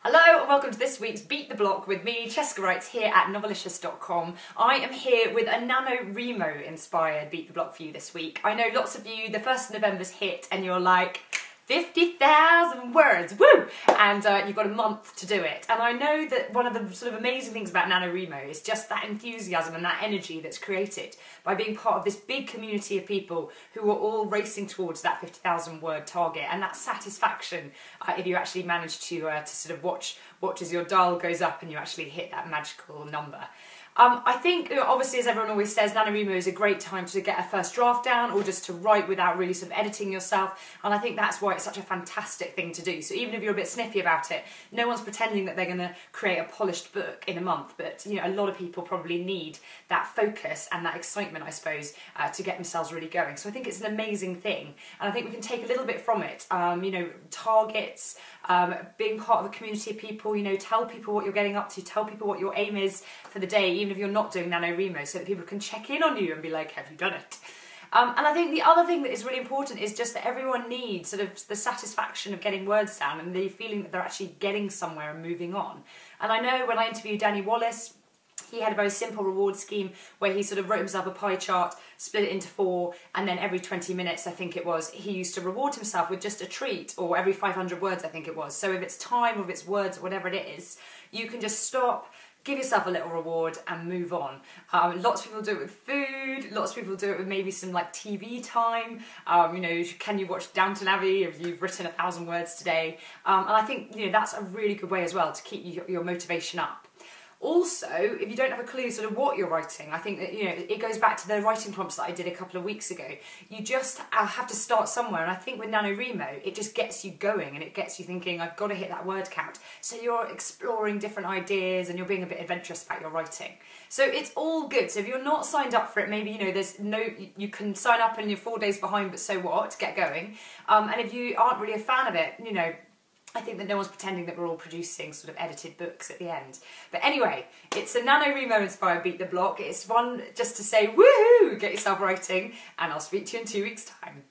Hello and welcome to this week's Beat the Block with me, Cesca Writes, here at Novelicious.com. I am here with a NaNoWriMo inspired Beat the Block for you this week. I know lots of you, the 1st of November's hit and you're like, 50,000 words, woo! And you've got a month to do it. And I know that one of the sort of amazing things about NaNoWriMo is just that enthusiasm and that energy that's created by being part of this big community of people who are all racing towards that 50,000 word target, and that satisfaction if you actually manage to sort of watch as your dial goes up and you actually hit that magical number. I think, obviously, as everyone always says, NaNoWriMo is a great time to get a first draft down or just to write without really sort of editing yourself, and I think that's why it's such a fantastic thing to do. So even if you're a bit sniffy about it, no one's pretending that they're going to create a polished book in a month, but a lot of people probably need that focus and that excitement, I suppose, to get themselves really going. So I think it's an amazing thing, and I think we can take a little bit from it. Targets, being part of a community of people, tell people what you're getting up to, tell people what your aim is for the day, even if you're not doing NaNoWriMo, so that people can check in on you and be like, have you done it? And I think the other thing that is really important is just that everyone needs sort of the satisfaction of getting words down and the feeling that they're actually getting somewhere and moving on. And I know when I interviewed Danny Wallace, he had a very simple reward scheme where he sort of wrote himself a pie chart, split it into 4, and then every 20 minutes, I think it was, he used to reward himself with just a treat, or every 500 words, I think it was. So if it's time or if it's words, whatever it is, you can just stop, give yourself a little reward and move on. Lots of people do it with food, lots of people do it with maybe some like TV time. Can you watch Downton Abbey if you've written 1,000 words today? And I think that's a really good way as well to keep your motivation up. Also, if you don't have a clue sort of what you're writing, I think that, it goes back to the writing prompts that I did a couple of weeks ago. You just have to start somewhere, and I think with NaNoWriMo, it just gets you going and it gets you thinking, I've got to hit that word count. So you're exploring different ideas and you're being a bit adventurous about your writing. So it's all good. So if you're not signed up for it, maybe, you can sign up and you're 4 days behind, but so what, get going. And if you aren't really a fan of it, I think that no one's pretending that we're all producing sort of edited books at the end. But anyway, it's a NaNoWriMo inspired Beat the Block. It's one just to say, woohoo, get yourself writing, and I'll speak to you in 2 weeks' time.